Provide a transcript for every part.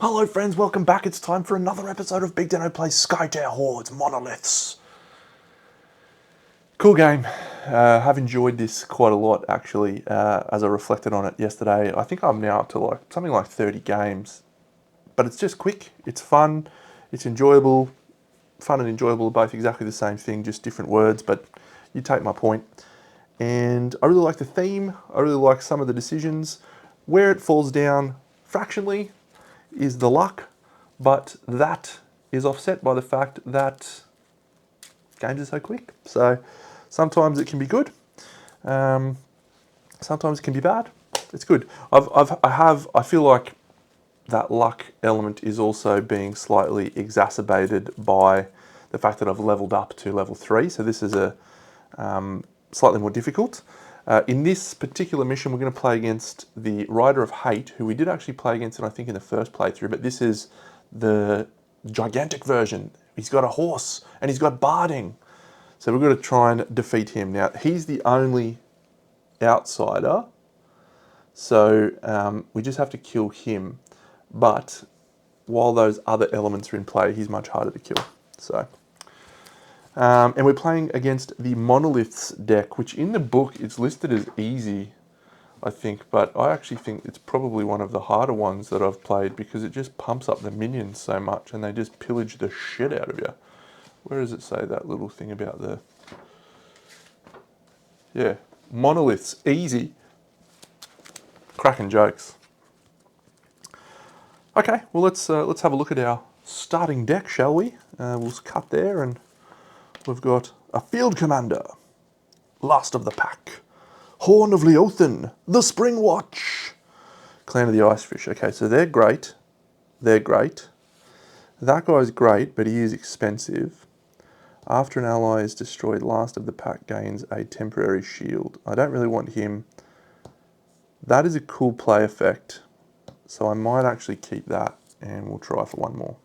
Hello friends, welcome back. It's time for another episode of BigDenoPlays Skytear Hordes, Monoliths. Cool game. Have enjoyed this quite a lot actually, as I reflected on it yesterday. I think I'm now up to something like 30 games. But it's just quick, it's fun, it's enjoyable. Fun and enjoyable are both exactly the same thing, just different words, but you take my point. And I really like the theme, I really like some of the decisions. Where it falls down fractionally is the luck, but that is offset by the fact that games are so quick. So sometimes it can be good, sometimes it can be bad. It's good. I feel like that luck element is also being slightly exacerbated by the fact that I've leveled up to level 3. So this is a slightly more difficult. In this particular mission, we're going to play against the Rider of Hate, who we did actually play against, I think, in the first playthrough, but this is the gigantic version. He's got a horse, and he's got barding. So we're going to try and defeat him. Now, he's the only outsider, so we just have to kill him. But while those other elements are in play, he's much harder to kill. So... and we're playing against the Monoliths deck, which in the book it's listed as easy, I think, but I actually think it's probably one of the harder ones that I've played because it just pumps up the minions so much and they just pillage the shit out of you. Where does it say that little thing about the... Yeah, Monoliths, easy. Cracking jokes. Okay, well let's have a look at our starting deck, shall we? We'll cut there and... We've got a Field Commander, Last of the Pack, Horn of Liothan, the Spring Watch, Clan of the Icefish. Okay, so they're great. They're great. That guy's great, but he is expensive. After an ally is destroyed, Last of the Pack gains a temporary shield. I don't really want him. That is a cool play effect, so I might actually keep that, and we'll try for one more.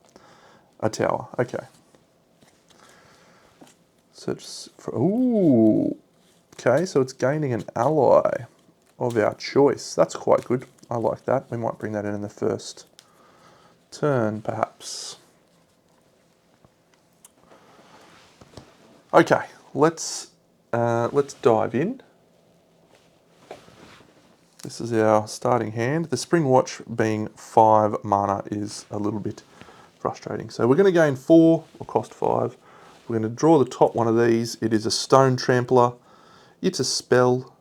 A tower, okay. Search for, ooh, okay, so it's gaining an ally of our choice. That's quite good. I like that. We might bring that in the first turn, perhaps. Okay, let's dive in. This is our starting hand. The Spring Watch being 5 mana is a little bit frustrating. So we're going to gain 4, or cost 5. We're going to draw the top one of these. It is a Stone Trampler. It's a spell.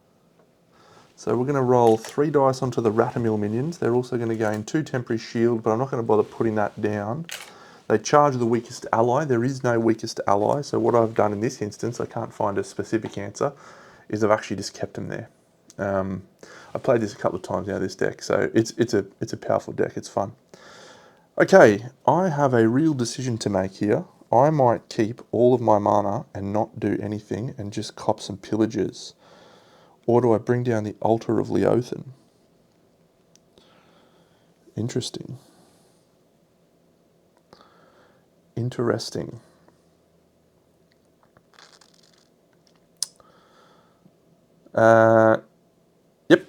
So we're going to roll 3 dice onto the Ratamil minions. They're also going to gain 2 temporary shield, but I'm not going to bother putting that down. They charge the weakest ally. There is no weakest ally. So what I've done in this instance, I can't find a specific answer, is I've actually just kept them there. I've played this a couple of times now, this deck, so it's a powerful deck. It's fun. Okay, I have a real decision to make here. I might keep all of my mana and not do anything and just cop some pillages. Or do I bring down the Altar of Liothan? Interesting. Interesting. Yep,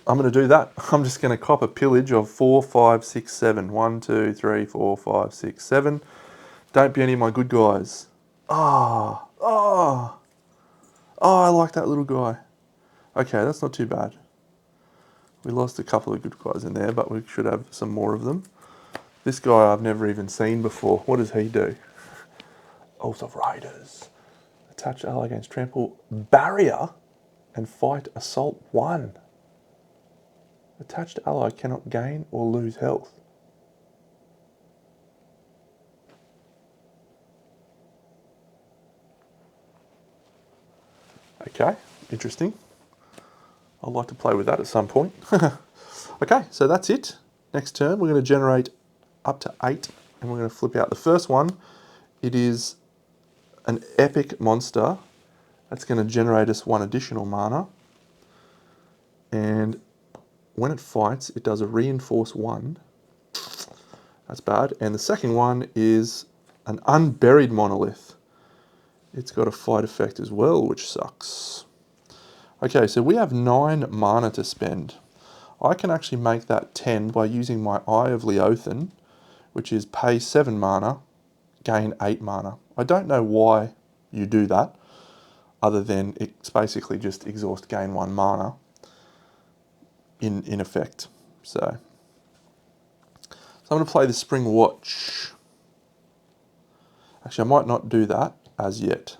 I'm going to do that. I'm just going to cop a pillage of 4, 5, 6, 7. 1, 2, 3, 4, 5, 6, 7. Don't be any of my good guys. Ah, oh, oh, I like that little guy. Okay, that's not too bad. We lost a couple of good guys in there, but we should have some more of them. This guy I've never even seen before. What does he do? Oath of Riders. Attach ally against trample barrier and fight assault 1. Attached ally cannot gain or lose health. Okay, interesting. I'd like to play with that at some point. Okay, so that's it. Next turn, we're going to generate up to 8, and we're going to flip out the first one. It is an epic monster that's going to generate us 1 additional mana. And when it fights, it does a reinforce 1. That's bad. And the second one is an unburied monolith. It's got a fight effect as well, which sucks. Okay, so we have 9 mana to spend. I can actually make that 10 by using my Eye of Liothan, which is pay 7 mana, gain 8 mana. I don't know why you do that, other than it's basically just exhaust, gain 1 mana in effect. So I'm going to play the Spring Watch. Actually, I might not do that as yet.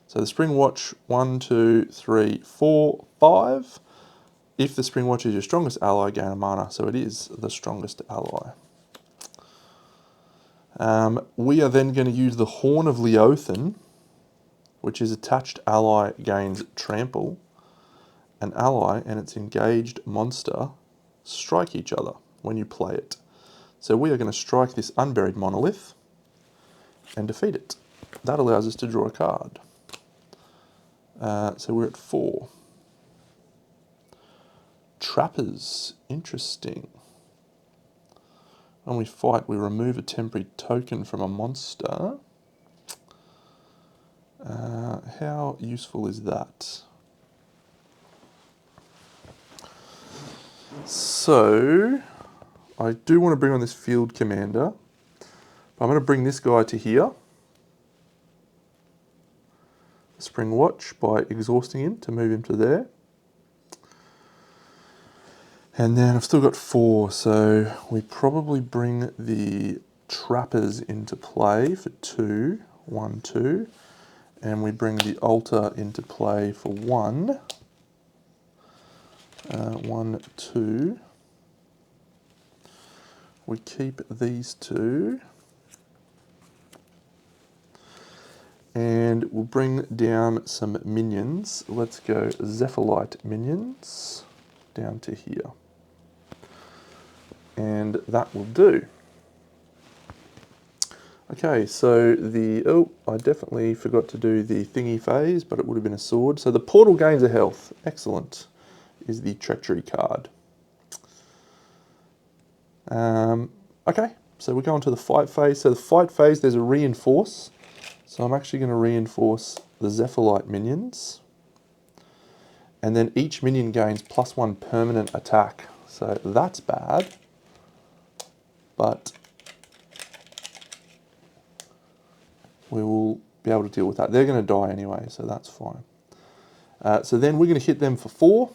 So the Spring Watch, 1, 2, 3, 4, 5. If the Spring Watch is your strongest ally, gain a mana. So it is the strongest ally. We are then going to use the Horn of Liothan, which is attached ally gains trample. An ally and its engaged monster strike each other when you play it. So we are going to strike this unburied monolith and defeat it. That allows us to draw a card. So we're at 4. Trappers, interesting. When we fight, we remove a temporary token from a monster. How useful is that? So, I do want to bring on this field commander. But I'm going to bring this guy to here. Spring Watch by exhausting him to move him to there. And then I've still got 4, so we probably bring the Trappers into play for 2, 1, 2. And we bring the Altar into play for 1, 1, 2. We keep these 2. And we'll bring down some minions. Let's go Zephyrite minions down to here. And that will do. Okay, so I definitely forgot to do the thingy phase, but it would have been a sword. So the portal gains a health. Excellent. Is the treachery card. Okay, so we're going to the fight phase. So the fight phase, there's a reinforce. So I'm actually going to reinforce the Zephyrite minions. And then each minion gains +1 permanent attack. So that's bad. But we will be able to deal with that. They're going to die anyway, so that's fine. So then we're going to hit them for 4.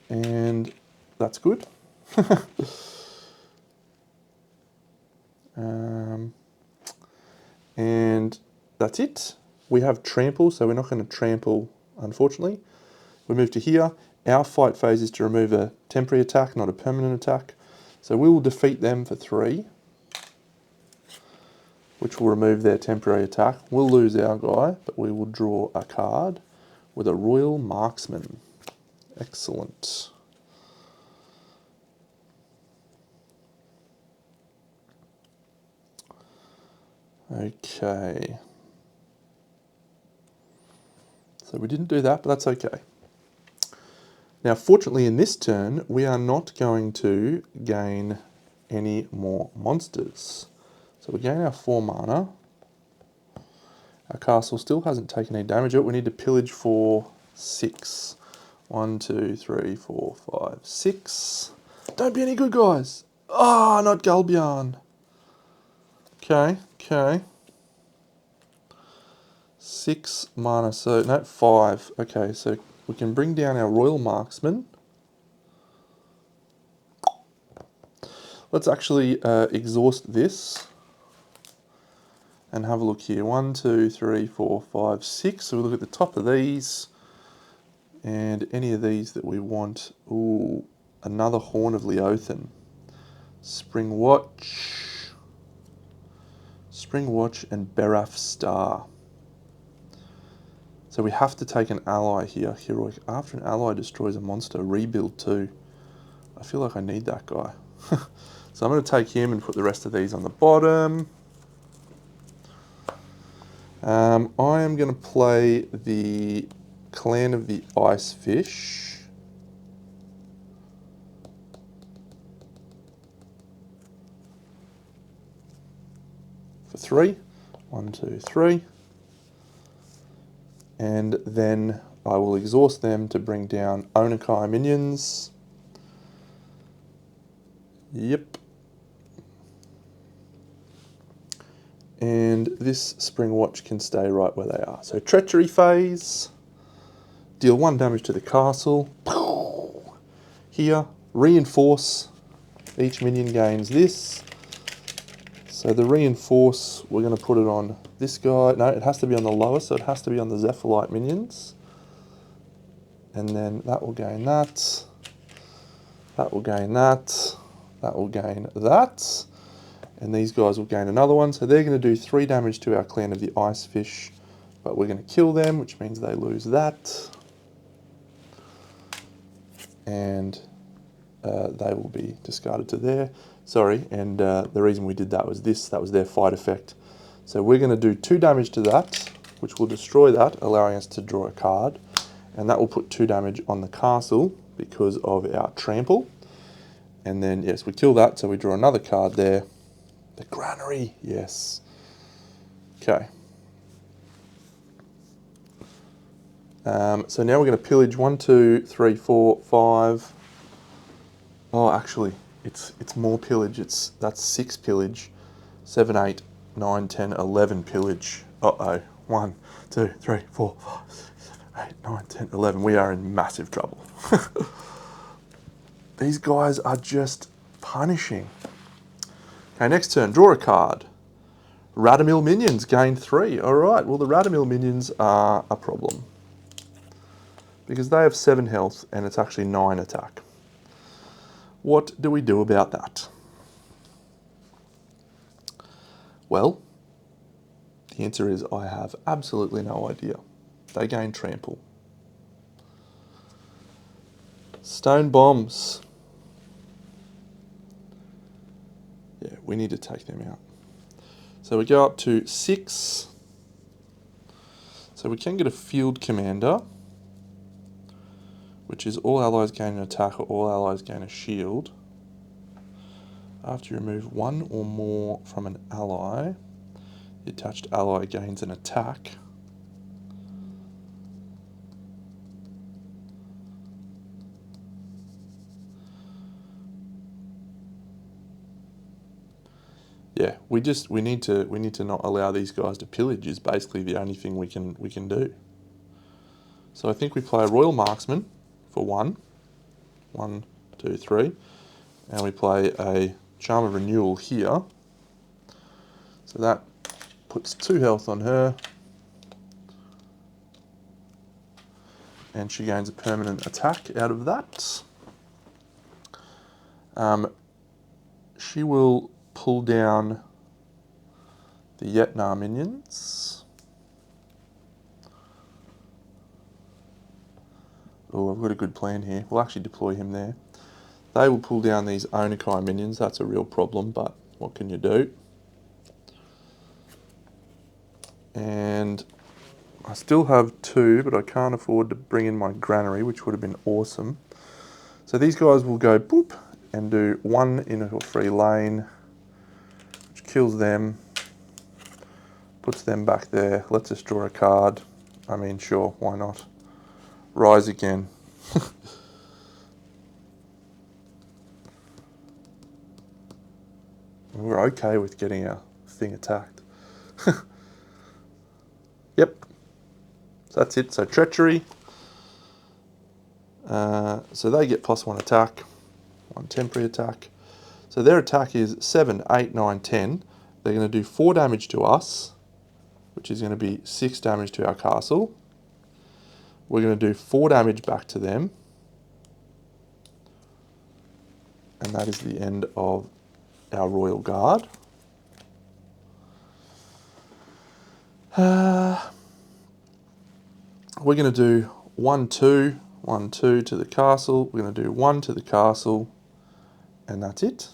And that's good. And that's it. We have trample, so we're not going to trample, unfortunately. We move to here. Our fight phase is to remove a temporary attack, not a permanent attack. So we will defeat them for 3, which will remove their temporary attack. We'll lose our guy, but we will draw a card with a Royal Marksman. Excellent. Okay. So we didn't do that, but that's okay. Now, fortunately, in this turn, we are not going to gain any more monsters. So we gain our 4 mana. Our castle still hasn't taken any damage yet. We need to pillage for 6. 1, 2, 3, 4, 5, 6. Don't be any good guys. Ah, oh, not Galbian. Okay, okay. 6 mana, so no, 5. Okay, so we can bring down our Royal Marksman. Let's actually exhaust this and have a look here. 1, 2, 3, 4, 5, 6. So we look at the top of these and any of these that we want. Ooh, another Horn of Liothan. Spring Watch. Spring Watch and Beraf Star. So we have to take an ally here. Heroic. After an ally destroys a monster, rebuild 2. I feel like I need that guy. So I'm going to take him and put the rest of these on the bottom. I am going to play the Clan of the Ice Fish. For 3. 1, 2, 3. And then I will exhaust them to bring down Onakai minions. Yep. And this Spring Watch can stay right where they are. So Treachery phase. Deal 1 damage to the castle. Here, reinforce. Each minion gains this. So the reinforce, we're going to put it on this guy. No, it has to be on the lowest, so it has to be on the Zephyrite minions. And then that will gain that. That will gain that. That will gain that. And these guys will gain another one. So they're going to do 3 damage to our Clan of the Ice Fish. But we're going to kill them, which means they lose that. And they will be discarded to there. Sorry, and the reason we did that was this. That was their fight effect. So we're going to do 2 damage to that, which will destroy that, allowing us to draw a card. And that will put 2 damage on the castle because of our trample. And then, yes, we kill that, so we draw another card there. The granary, yes. Okay. So now we're going to pillage 1, 2, 3, 4, 5. Oh, actually, it's more pillage. That's 6 pillage. 7, 8, 9, 10, 11 pillage. Uh-oh. 1, 2, 3, 4, 5, 6, 7, 8, 9, 10, 11. We are in massive trouble. These guys are just punishing. Okay, next turn, draw a card. Radamil minions gain 3. Alright, well the Radamil minions are a problem. Because they have 7 health and it's actually 9 attack. What do we do about that? Well, the answer is I have absolutely no idea. They gain trample. Stone bombs. Yeah, we need to take them out. So we go up to 6. So we can get a field commander, which is all allies gain an attack or all allies gain a shield. After you remove 1 or more from an ally, the attached ally gains an attack. Yeah, we need to not allow these guys to pillage is basically the only thing we can do. So I think we play a Royal Marksman for 1. 1, 2, 3. And we play a Charm of Renewal here. So that puts 2 health on her. And she gains a permanent attack out of that. She will pull down the Yetnar minions. Oh, I've got a good plan here. We'll actually deploy him there. They will pull down these Onikai minions. That's a real problem, but what can you do? And I still have 2, but I can't afford to bring in my granary, which would have been awesome. So these guys will go boop and do 1 in a free lane, which kills them, puts them back there. Let's just draw a card. I mean, sure, why not? Rise again. We're okay with getting our thing attacked. Yep. So that's it. So treachery. So they get +1 attack, 1 temporary attack. So their attack is 7, 8, 9, 10. They're going to do 4 damage to us, which is going to be 6 damage to our castle. We're going to do 4 damage back to them. And that is the end of our Royal Guard. We're going to do 1, 2, 1, 2 to the castle. We're going to do 1 to the castle. And that's it.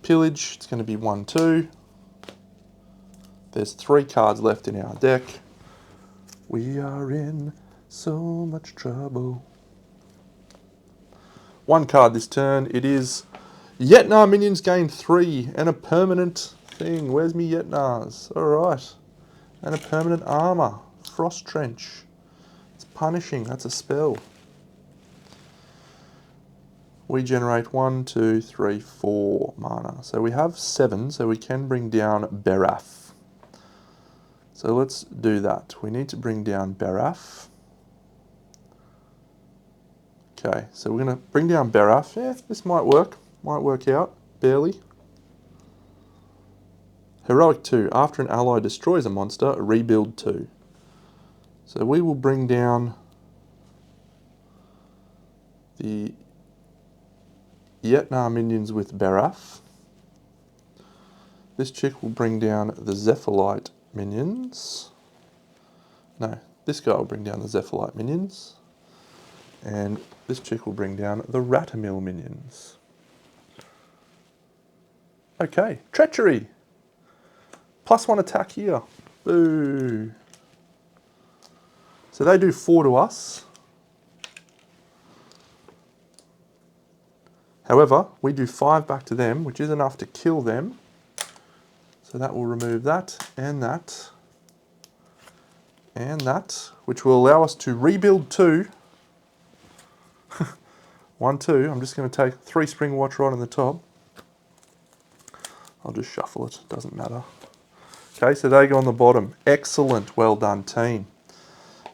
Pillage, it's going to be 1, 2. There's 3 cards left in our deck. We are in so much trouble. 1 card this turn. It is Yetnar minions gain 3 and a permanent thing. Where's me Yetnars? Alright. And a permanent armor. Frost Trench. It's punishing. That's a spell. we generate 1, 2, 3, 4 mana. So we have 7, so we can bring down Beraf. So let's do that. We need to bring down Beraf. Okay, so we're going to bring down Beraf. Yeah, this might work. Might work out, barely. Heroic 2. After an ally destroys a monster, rebuild 2. So we will bring down the Liothan minions with Beraf. This chick will bring down the Zephyrite minions. No, this guy will bring down the Zephyrite minions. And this chick will bring down the Ratamil minions. Okay, Treachery! +1 attack here. Boo! So they do 4 to us. However, we do 5 back to them, which is enough to kill them. So that will remove that, and that, which will allow us to rebuild 2. 1, 2. I'm just going to take 3 Spring Watch right on the top. I'll just shuffle it, doesn't matter. Okay, so they go on the bottom. Excellent, well done team.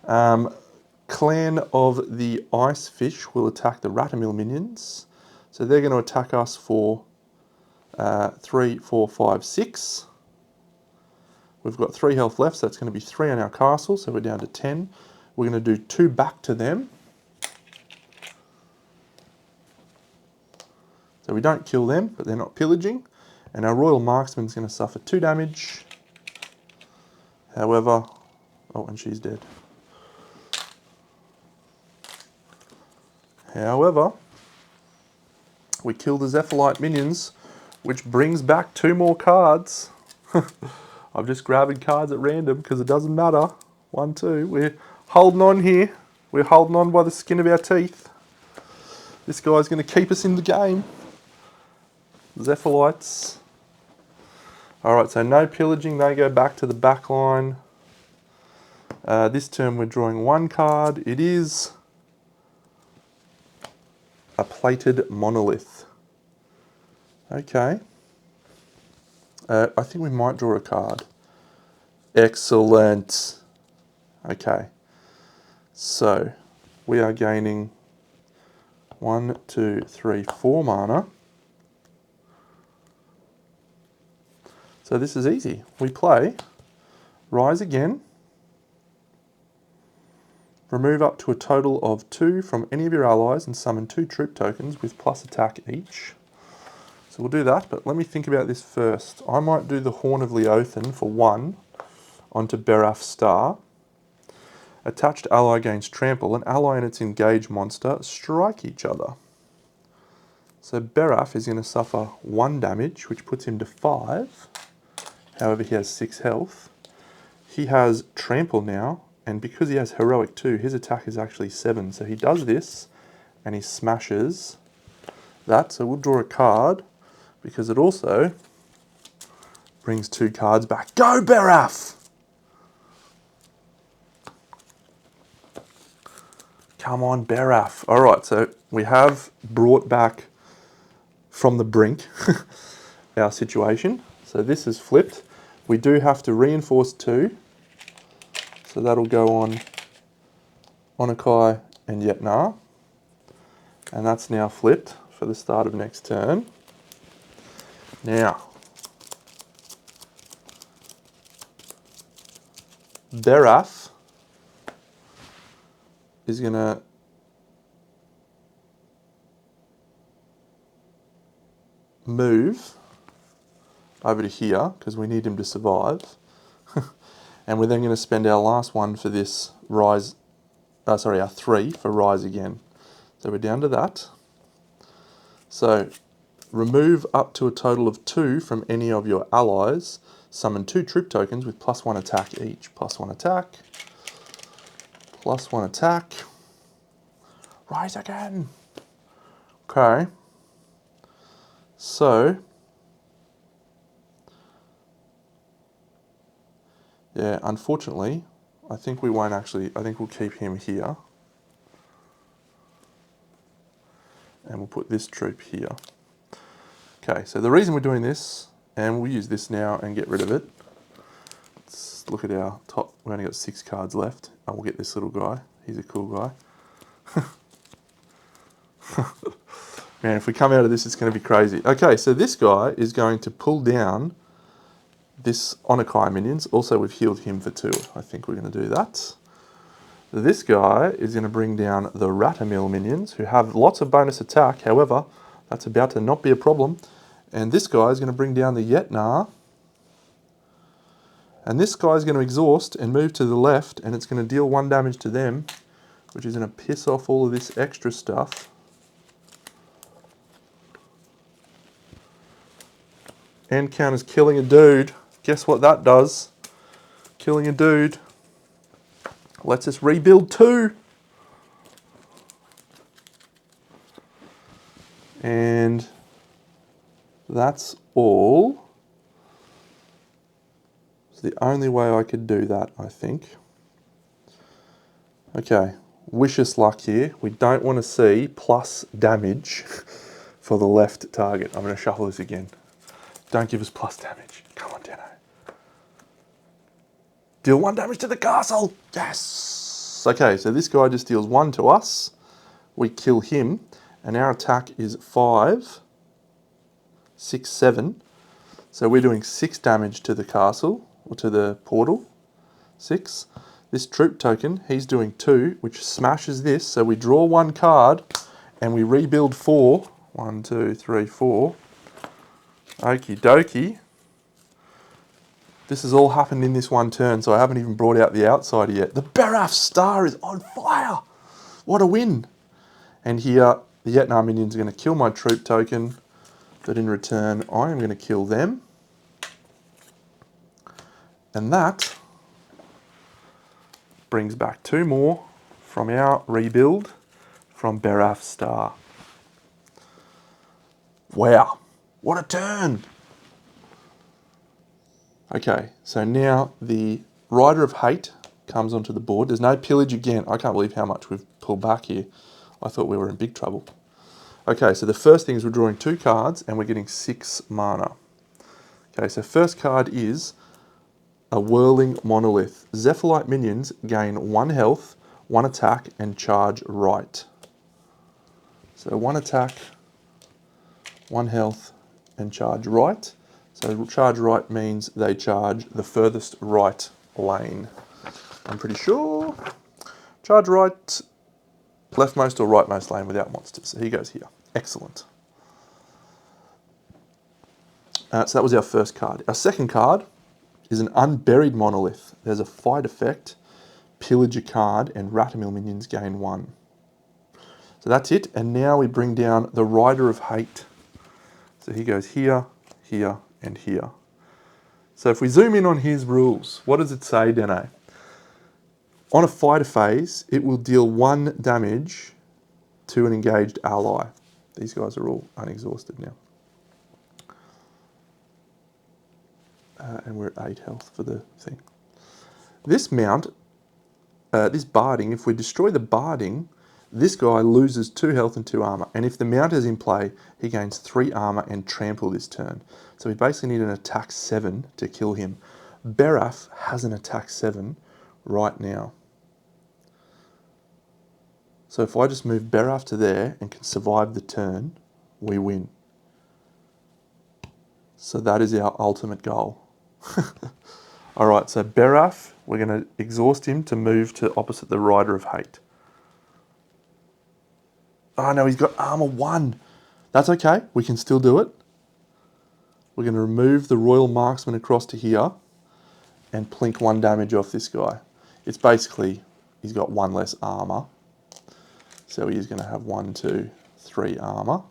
Clan of the Ice Fish will attack the Ratamil minions. So they're going to attack us for 3, 4, 5, 6. We've got 3 health left, so that's going to be 3 on our castle, so we're down to 10. We're going to do 2 back to them. So we don't kill them, but they're not pillaging. And our Royal Marksman's going to suffer 2 damage. However, oh, and she's dead. However, we kill the Zephyrite minions, which brings back 2 more cards. I'm just grabbing cards at random because it doesn't matter. 1, 2. We're holding on here. We're holding on by the skin of our teeth. This guy's going to keep us in the game. Zephyrites. Alright, so no pillaging. They go back to the back line. This turn we're drawing 1 card. It is a plated monolith. Okay. I think we might draw a card. Excellent. Okay. So, we are gaining 1, 2, 3, 4 mana. So this is easy. We play Rise again. Remove up to a total of 2 from any of your allies and summon 2 troop tokens with plus attack each. So we'll do that, but let me think about this first. I might do the Horn of Liothan for 1 onto Beraf Star. Attached ally gains trample. An ally and its engaged monster strike each other. So Beraf is going to suffer 1 damage, which puts him to 5. However, he has 6 health. He has trample now, and because he has heroic 2, his attack is actually 7. So he does this, and he smashes that. So we'll draw a card, because it also brings 2 cards back. Go, Beraf! Come on, Beraf. All right, so we have brought back from the brink our situation. So this is flipped. We do have to reinforce 2. So that'll go on Onakai and Yetnar. And that's now flipped for the start of next turn. Now, Beraf is going to move over to here because we need him to survive. And we're then going to spend our last one for this Rise, our 3 for Rise again. So we're down to that. So remove up to a total of 2 from any of your allies. Summon 2 troop tokens with +1 attack each. +1 attack. +1 attack. Rise again. Okay. So, yeah, unfortunately, I think we won't actually, I think we'll keep him here. and we'll put this troop here. Okay, so the reason we're doing this, and we'll use this now and get rid of it. Let's look at our top. We've only got 6 cards left. And we'll get this little guy. He's a cool guy. Man, if we come out of this, it's going to be crazy. Okay, so this guy is going to pull down this Onykai minions. Also, we've healed him for 2. I think we're going to do that. This guy is going to bring down the Ratamil minions, who have lots of bonus attack. However, that's about to not be a problem. And this guy is going to bring down the Yetnar. And this guy is going to exhaust and move to the left, and it's going to deal 1 damage to them, which is going to piss off all of this extra stuff. End counters killing a dude. Guess what that does? Killing a dude lets us rebuild 2. And that's all. It's the only way I could do that, I think. Okay, wish us luck here. We don't want to see plus damage for the left target. I'm going to shuffle this again. Don't give us plus damage. Come on, Deno. Deal 1 damage to the castle. Yes. Okay, so this guy just deals 1 to us. We kill him, and our attack is 5, 6, 7. So we're doing 6 damage to the castle, or to the portal. 6. This troop token, he's doing 2, which smashes this. So we draw 1 card, and we rebuild 4. 1, 2, 3, 4. Okie dokie. This has all happened in this 1 turn, so I haven't even brought out the outsider yet. The Beraf star is on fire! What a win! And here, the Yetnar minions are going to kill my troop token, but in return, I am going to kill them. And that brings back 2 more from our rebuild from Beraf star. Wow! What a turn! Okay, so now the Rider of Hate comes onto the board. There's no pillage again. I can't believe how much we've pulled back here. I thought we were in big trouble. Okay, so the first thing is we're drawing 2 cards and we're getting 6 mana. Okay, so first card is a Whirling Monolith. Zephyrite minions gain 1 health, 1 attack, and charge right. So 1 attack, 1 health, and charge right. So charge right means they charge the furthest right lane. I'm pretty sure. Charge right, leftmost or rightmost lane without monsters. So he goes here. Excellent. So that was our first card. Our second card is an Unburied Monolith. There's a fight effect, pillage a card, and Ratamil minions gain 1. So that's it. And now we bring down the Rider of Hate. So he goes here, here, and here. So if we zoom in on his rules, what does it say, Deno? On a fighter phase, it will deal 1 damage to an engaged ally. These guys are all unexhausted now. And we're at 8 health for the thing. This mount, this barding, if we destroy the barding, this guy loses 2 health and 2 armor. And if the mount is in play, he gains 3 armor and trample this turn. So we basically need an attack 7 to kill him. Beraf has an attack 7 right now. So if I just move Beraf to there and can survive the turn, we win. So that is our ultimate goal. Alright, so Beraf, we're going to exhaust him to move to opposite the Rider of Hate. Oh no, he's got armor 1. That's okay, we can still do it. We're going to remove the Royal Marksman across to here and plink 1 damage off this guy. It's basically, he's got 1 less armor. So he's going to have 1, 2, 3 armor.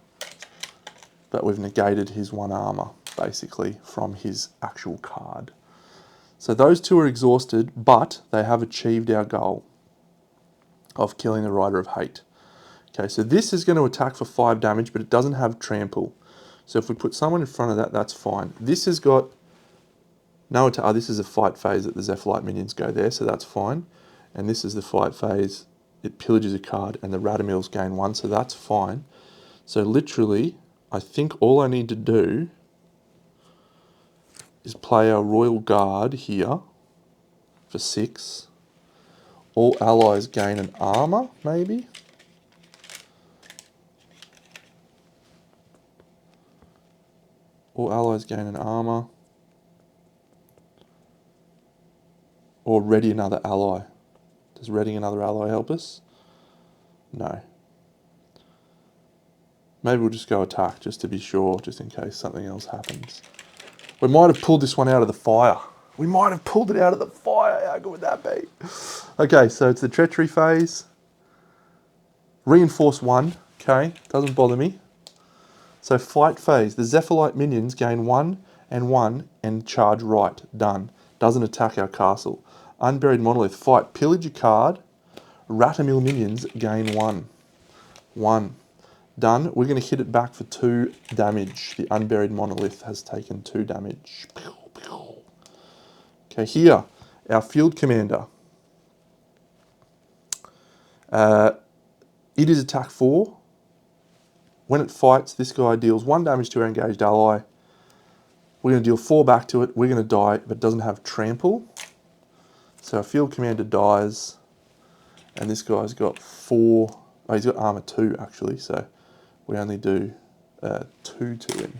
But we've negated his 1 armor, basically, from his actual card. So those 2 are exhausted, but they have achieved our goal of killing the Rider of Hate. Okay, so this is going to attack for 5 damage, but it doesn't have trample. So if we put someone in front of that, that's fine. This has got no attack. Oh, this is a fight phase that the Zephyrite minions go there, so that's fine. And this is the fight phase. It pillages a card, and the Ratamils gain 1, so that's fine. So literally, I think all I need to do is play our Royal Guard here for 6. All allies gain an armor, maybe? All allies gain an armor. Or ready another ally. Does readying another ally help us? No. Maybe we'll just go attack, just to be sure, just in case something else happens. We might have pulled this one out of the fire. We might have pulled it out of the fire. How good would that be? Okay, so it's the treachery phase. Reinforce 1, okay, doesn't bother me. So fight phase, the Zephyrite minions gain 1 and charge right, done. Doesn't attack our castle. Unburied Monolith, fight, pillage a card. Ratamil minions gain 1. 1. Done. We're going to hit it back for 2 damage. The Unburied Monolith has taken 2 damage. Okay, here, our field commander. It is attack 4. When it fights, this guy deals 1 damage to our engaged ally. We're going to deal 4 back to it. We're going to die, but it doesn't have trample. So our field commander dies. And this guy's got 4. Oh, he's got armor 2, actually. So we only do 2 to him.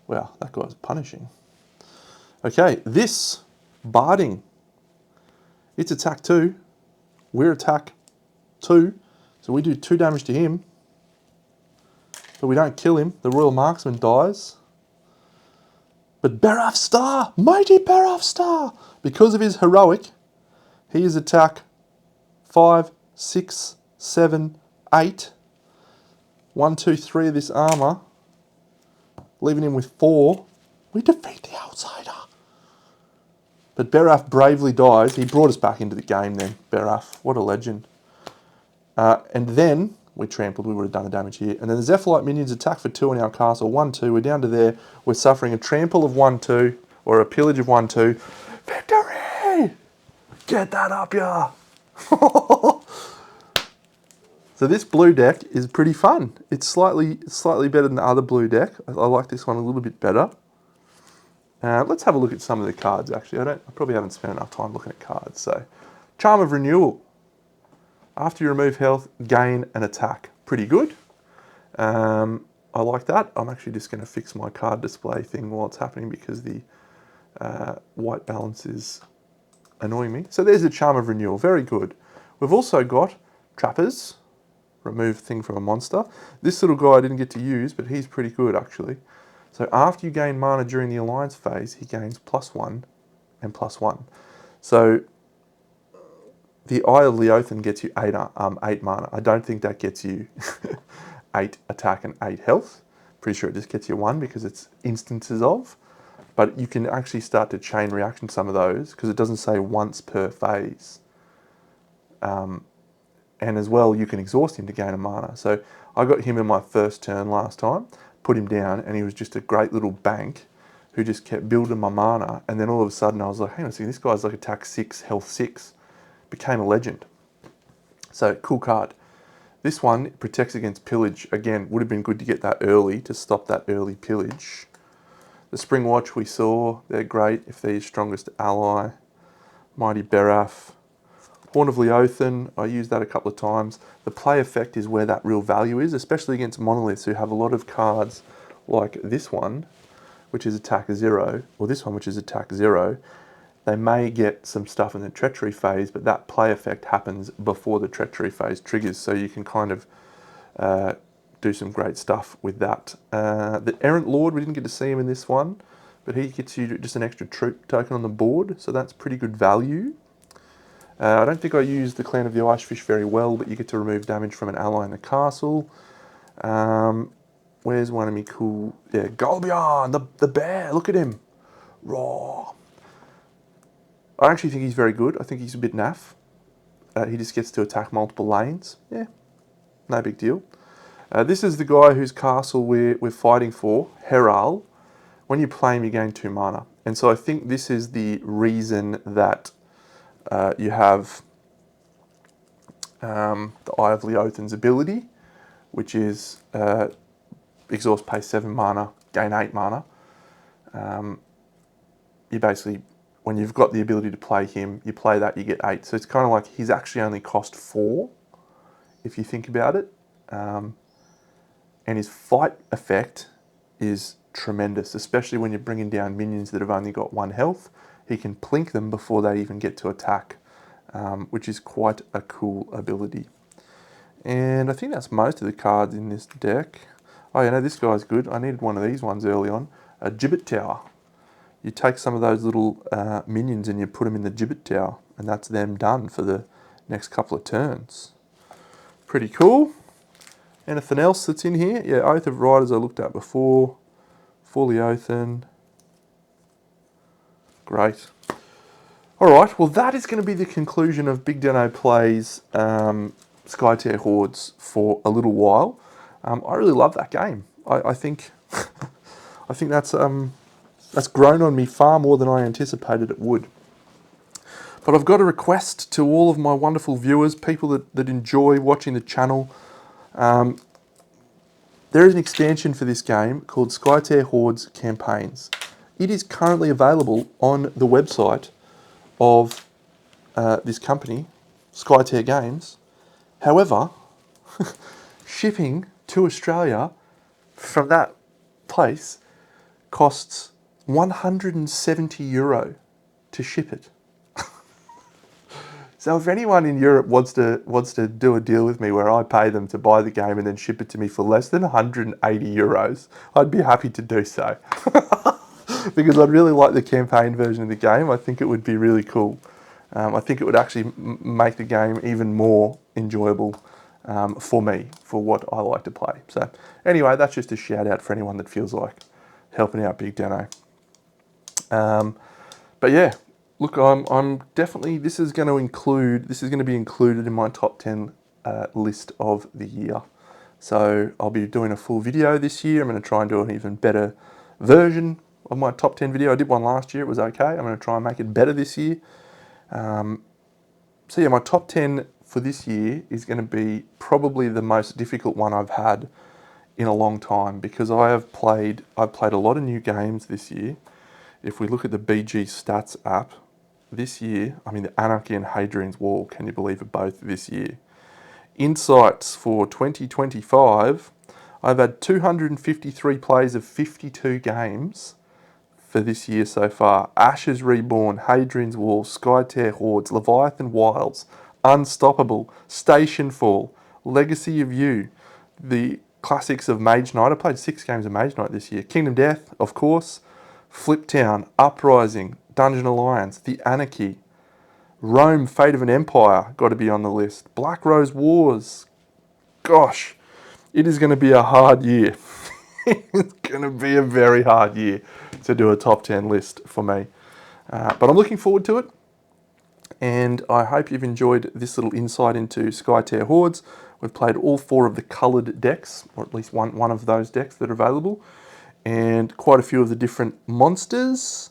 Wow, that guy's punishing. Okay, this barding. It's attack 2. We're attack 2. So we do 2 damage to him. But we don't kill him. The Royal Marksman dies. But Baraf Star, mighty Baraf Star, because of his heroic, he is attack 5, 6, 7, 8. 1, 2, 3 of this armor, leaving him with 4. We defeat the outsider. But Baraf bravely dies. He brought us back into the game then, Baraf. What a legend. And then we trampled, we would have done the damage here. And then the Zephyrite minions attack for 2 in our castle. 1, 2, we're down to there. We're suffering a trample of 1, 2, or a pillage of 1, 2. Victory! Get that up, yeah. So this blue deck is pretty fun. It's slightly better than the other blue deck. I like this one a little bit better. Let's have a look at some of the cards, actually. I probably haven't spent enough time looking at cards. So, Charm of Renewal. After you remove health, gain an attack. Pretty good. I like that. I'm actually just going to fix my card display thing while it's happening because the white balance is annoying me. So there's the Charm of Renewal. Very good. We've also got Trappers. Remove thing from a monster. This little guy I didn't get to use, but he's pretty good, actually. So after you gain mana during the Alliance phase, he gains +1 and +1. So the Eye of Liothan gets you 8 mana. I don't think that gets you 8 attack and 8 health. Pretty sure it just gets you 1 because it's instances of. But you can actually start to chain reaction some of those because it doesn't say once per phase. And as well, you can exhaust him to gain a mana. So I got him in my first turn last time, put him down, and he was just a great little bank who just kept building my mana. And then all of a sudden I was like, hang on a second, this guy's like attack 6, health 6. Became a legend. So, cool card. This one protects against pillage. Again, would have been good to get that early to stop that early pillage. The Spring Watch we saw, they're great if they're your strongest ally. Mighty Baraf. Horn of Liothan, I used that a couple of times. The play effect is where that real value is, especially against Monoliths who have a lot of cards like this one, which is attack 0, or this one, which is attack 0. They may get some stuff in the treachery phase, but that play effect happens before the treachery phase triggers, so you can kind of do some great stuff with that. The Errant Lord, we didn't get to see him in this one, but he gets you just an extra troop token on the board, so that's pretty good value. I don't think I used the Clan of the Icefish very well, but you get to remove damage from an ally in the castle. Where's one of me cool? Yeah, Golbion, the bear, look at him. Raw. I actually think he's very good. I think he's a bit naff. He just gets to attack multiple lanes. Yeah, no big deal. This is the guy whose castle we're fighting for, Heral. When you play him, you gain 2 mana. And so I think this is the reason that you have the Eye of Liothan's ability, which is exhaust, pay 7 mana, gain 8 mana. You basically, when you've got the ability to play him, you play that, you get 8. So it's kind of like he's actually only cost 4, if you think about it. And his fight effect is tremendous, especially when you're bringing down minions that have only got 1 health. He can plink them before they even get to attack, which is quite a cool ability. And I think that's most of the cards in this deck. Oh, you know, this guy's good. I needed one of these ones early on. A Gibbet Tower. You take some of those little minions and you put them in the Gibbet Tower, and that's them done for the next couple of turns. Pretty cool. Anything else that's in here? Yeah, Oath of Riders I looked at before. For Liothan. Great. Alright, well that is going to be the conclusion of BigDenoPlays Skytear Hordes for a little while. I really love that game. I think I think that's grown on me far more than I anticipated it would. But I've got a request to all of my wonderful viewers, people that enjoy watching the channel. There is an expansion for this game called Skytear Hordes Campaigns. It is currently available on the website of this company, Skytear Games. However, shipping to Australia from that place costs €170 to ship it. So if anyone in Europe wants to do a deal with me where I pay them to buy the game and then ship it to me for less than €180, I'd be happy to do so. Because I'd really like the campaign version of the game. I think it would be really cool. I think it would actually make the game even more enjoyable for me, for what I like to play. So anyway, that's just a shout out for anyone that feels like helping out Big Deno. But yeah, look, I'm definitely, this is going to be included in my top 10 list of the year. So I'll be doing a full video this year. I'm going to try and do an even better version of my top 10 video. I did one last year, it was okay. I'm going to try and make it better this year. So yeah, my top 10 for this year is going to be probably the most difficult one I've had in a long time, because I've played a lot of new games this year. If we look at the BG Stats app, this year, I mean the Anarchy and Hadrian's Wall, can you believe it, both this year. Insights for 2025, I've had 253 plays of 52 games for this year so far. Ashes Reborn, Hadrian's Wall, Skytear Hordes, Leviathan Wilds, Unstoppable, Station Fall, Legacy of You, the classics of Mage Knight. I played 6 games of Mage Knight this year. Kingdom Death, of course, Flip Town, Uprising, Dungeon Alliance, The Anarchy, Rome, Fate of an Empire, got to be on the list. Black Rose Wars. Gosh, it is going to be a hard year. It's going to be a very hard year to do a top 10 list for me. But I'm looking forward to it. And I hope you've enjoyed this little insight into Skytear Hordes. We've played all 4 of the coloured decks, or at least one of those decks that are available. And quite a few of the different monsters,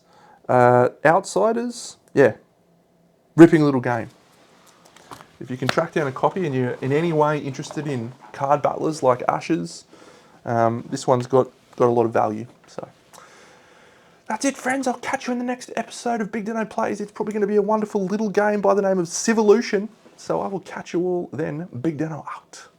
outsiders. Yeah, ripping little game. If you can track down a copy and you're in any way interested in card battlers like Ashes, this one's got a lot of value. So that's it, friends. I'll catch you in the next episode of BigDenoPlays. It's probably going to be a wonderful little game by the name of Civolution. So I will catch you all then. Big Deno out.